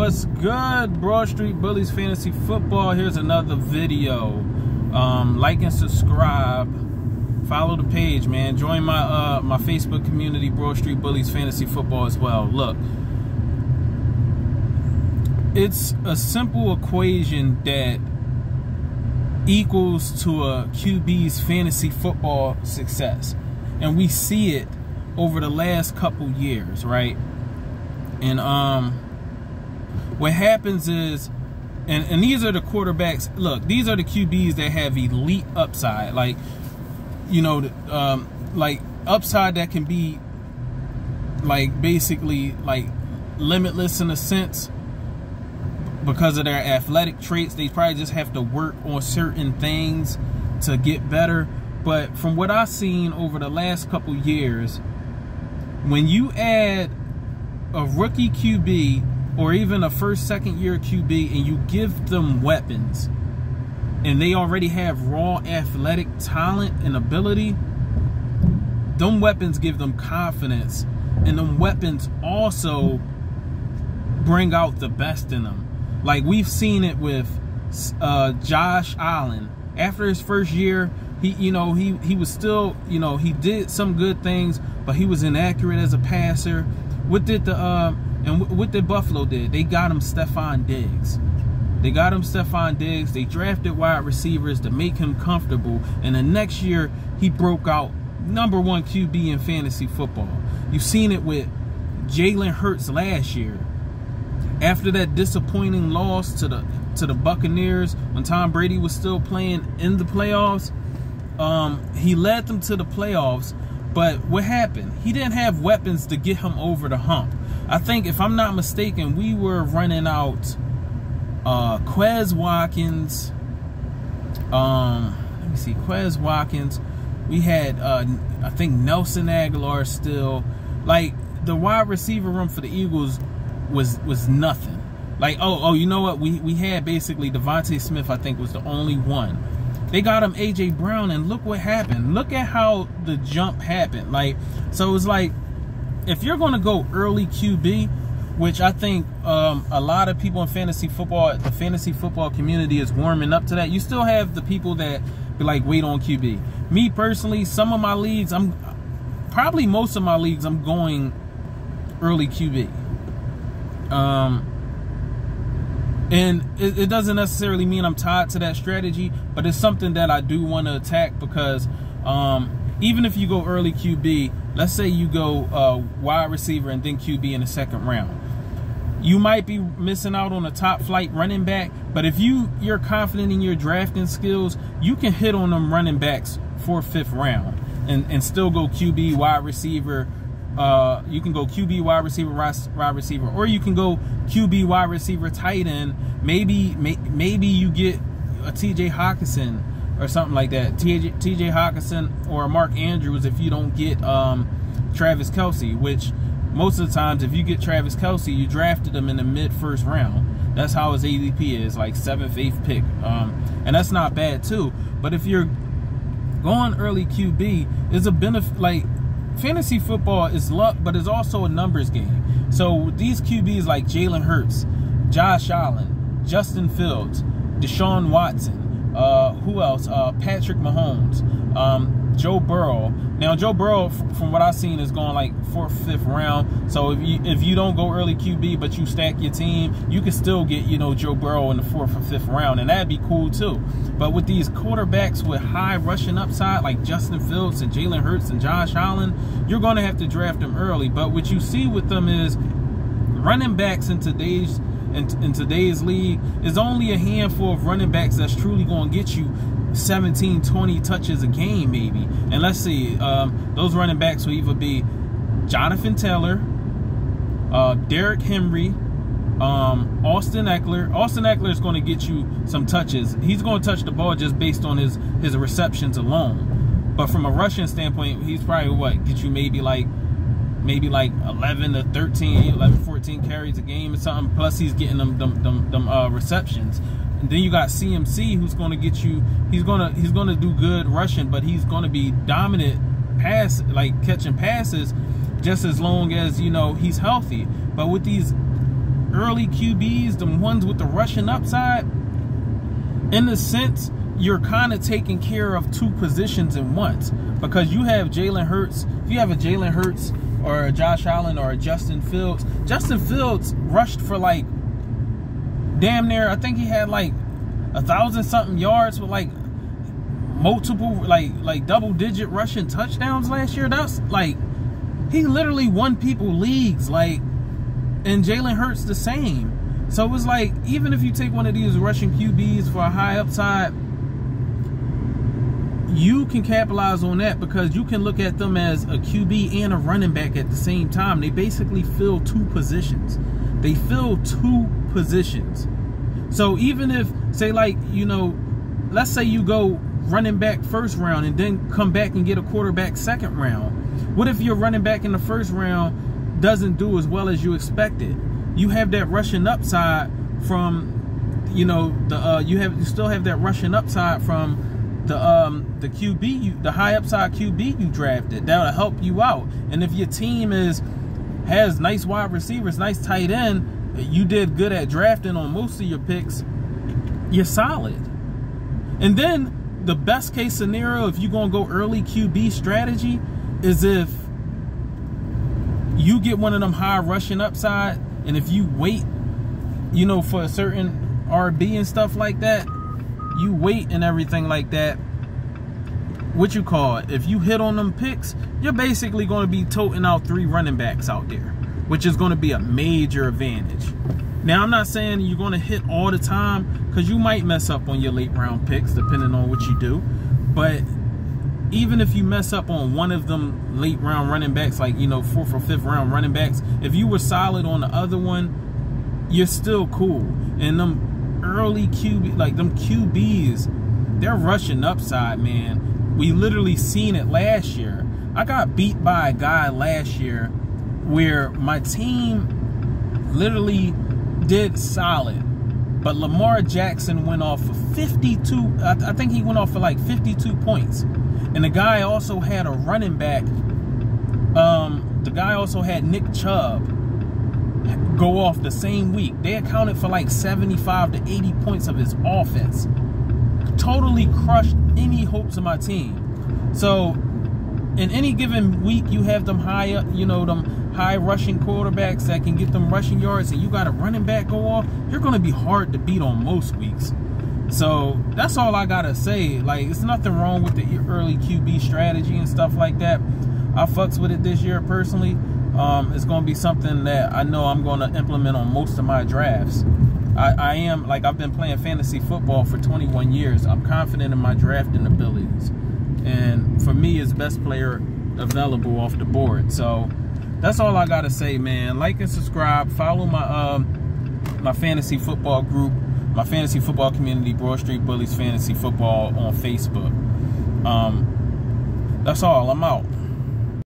What's good, Broad Street Bullies Fantasy Football? Here's another video. Like and subscribe. Follow the page, man. Join my my Facebook community, Broad Street Bullies Fantasy Football as well. Look, it's a simple equation that equals to a QB's fantasy football success, and we see it over the last couple years, right? And what happens is, and these are the quarterbacks. Look, these are the QBs that have elite upside, like, you know, like upside that can be like basically like limitless in a sense because of their athletic traits. They probably just have to work on certain things to get better. But from what I've seen over the last couple years, when you add a rookie QB or even a first, second year QB and you give them weapons and they already have raw athletic talent and ability, them weapons give them confidence, and them weapons also bring out the best in them. Like we've seen it with Josh Allen. After his first year, he was still, he did some good things, but he was inaccurate as a passer. What did what did Buffalo did? They got him Stephon Diggs. They drafted wide receivers to make him comfortable, and the next year he broke out #1 QB in fantasy football. You've seen it with Jalen Hurts last year. After that disappointing loss to the Buccaneers when Tom Brady was still playing in the playoffs, he led them to the playoffs. But what happened? He didn't have weapons to get him over the hump. I think, if I'm not mistaken, we were running out Quez Watkins. Let me see, Quez Watkins. We had I think Nelson Aguilar still. Like, the wide receiver room for the Eagles was nothing. Like, you know what? We had basically Devontae Smith, I think, was the only one. They got him A.J. Brown, and look what happened. Look at how the jump happened. Like, so it's like, if you're going to go early QB, which I think a lot of people in fantasy football, the fantasy football community is warming up to that. You still have the people that be like, wait on QB. Me personally, some of my leagues, probably most of my leagues, I'm going early QB. And it doesn't necessarily mean I'm tied to that strategy, but it's something that I do want to attack because even if you go early QB, let's say you go wide receiver and then QB in the second round, you might be missing out on a top flight running back. But if you're confident in your drafting skills, you can hit on them running backs 4th, 5th round and still go QB, wide receiver. You can go QB, wide receiver, or you can go QB, wide receiver, tight end. Maybe you get a T.J. Hawkinson or something like that. T.J. Hawkinson or Mark Andrews if you don't get Travis Kelce, which most of the times if you get Travis Kelce, you drafted him in the mid-first round. That's how his ADP is, like 7th, 8th pick. And that's not bad too. But if you're going early QB, it's a benefit. Like, fantasy football is luck, but it's also a numbers game. So these QBs like Jalen Hurts, Josh Allen, Justin Fields, Deshaun Watson, who else? Patrick Mahomes, Joe Burrow. Now, Joe Burrow, from what I've seen, is going like 4th, 5th round. So if you don't go early QB, but you stack your team, you can still get, Joe Burrow in the 4th or 5th round, and that'd be cool too. But with these quarterbacks with high rushing upside, like Justin Fields and Jalen Hurts and Josh Allen, you're going to have to draft them early. But what you see with them is running backs in today's league is only a handful of running backs that's truly going to get you 17, 20 touches a game, maybe. And let's see, those running backs will either be Jonathan Taylor, Derrick Henry, Austin Eckler. Austin Eckler is going to get you some touches. He's going to touch the ball just based on his receptions alone. But from a rushing standpoint, he's probably get you maybe like 11 to 13, 11, 14 carries a game or something. Plus he's getting them receptions. And then you got CMC, who's going to get you. He's going to do good rushing, but he's going to be dominant catching passes, just as long as he's healthy. But with these early QBs, the ones with the rushing upside, in a sense, you're kind of taking care of two positions at once, because you have Jalen Hurts. If you have a Jalen Hurts or a Josh Allen or a Justin Fields rushed for like damn near, I think he had like 1,000-something yards with like multiple like double-digit rushing touchdowns last year. That's like, he literally won people leagues, like, and Jalen Hurts the same. So it was like, even if you take one of these rushing QBs for a high upside, you can capitalize on that, because you can look at them as a QB and a running back at the same time. They basically fill two positions. They fill two positions. So even if, say, like, you know, let's say you go running back first round and then come back and get a quarterback second round. What if your running back in the first round doesn't do as well as you expected? You have that rushing upside from, you know, the you still have that rushing upside from the QB, the high upside QB you drafted. That'll help you out. And if your team has nice wide receivers, nice tight end, you did good at drafting on most of your picks, you're solid. And then the best case scenario, if you're gonna go early QB strategy, is if you get one of them high rushing upside, and if you wait, you know, for a certain RB and stuff like that, you wait and everything like that, what you call it, if you hit on them picks, you're basically going to be toting out 3 running backs out there, which is going to be a major advantage. Now, I'm not saying you're going to hit all the time, because you might mess up on your late round picks depending on what you do. But even if you mess up on one of them late round running backs, like, you know, 4th or 5th round running backs, if you were solid on the other one, you're still cool. And them early QB, like them QBs, they're rushing upside, man. We literally seen it last year. I got beat by a guy last year where my team literally did solid, but Lamar Jackson went off for 52. I think he went off for like 52 points. And the guy also had a running back. The guy also had Nick Chubb go off the same week. They accounted for like 75 to 80 points of his offense. Totally crushed any hopes of my team. So in any given week, you have them high up, you know, them high rushing quarterbacks that can get them rushing yards, and you got a running back go off. You're going to be hard to beat on most weeks. So that's all I gotta say. Like, it's nothing wrong with the early QB strategy and stuff like that. I fucks with it this year personally. It's gonna be something that I know I'm gonna implement on most of my drafts. I am, like, I've been playing fantasy football for 21 years. I'm confident in my drafting abilities, and for me, it's best player available off the board. So that's all I gotta say, man. Like and subscribe. Follow my my fantasy football group, my fantasy football community, Broad Street Bullies Fantasy Football on Facebook. That's all. I'm out.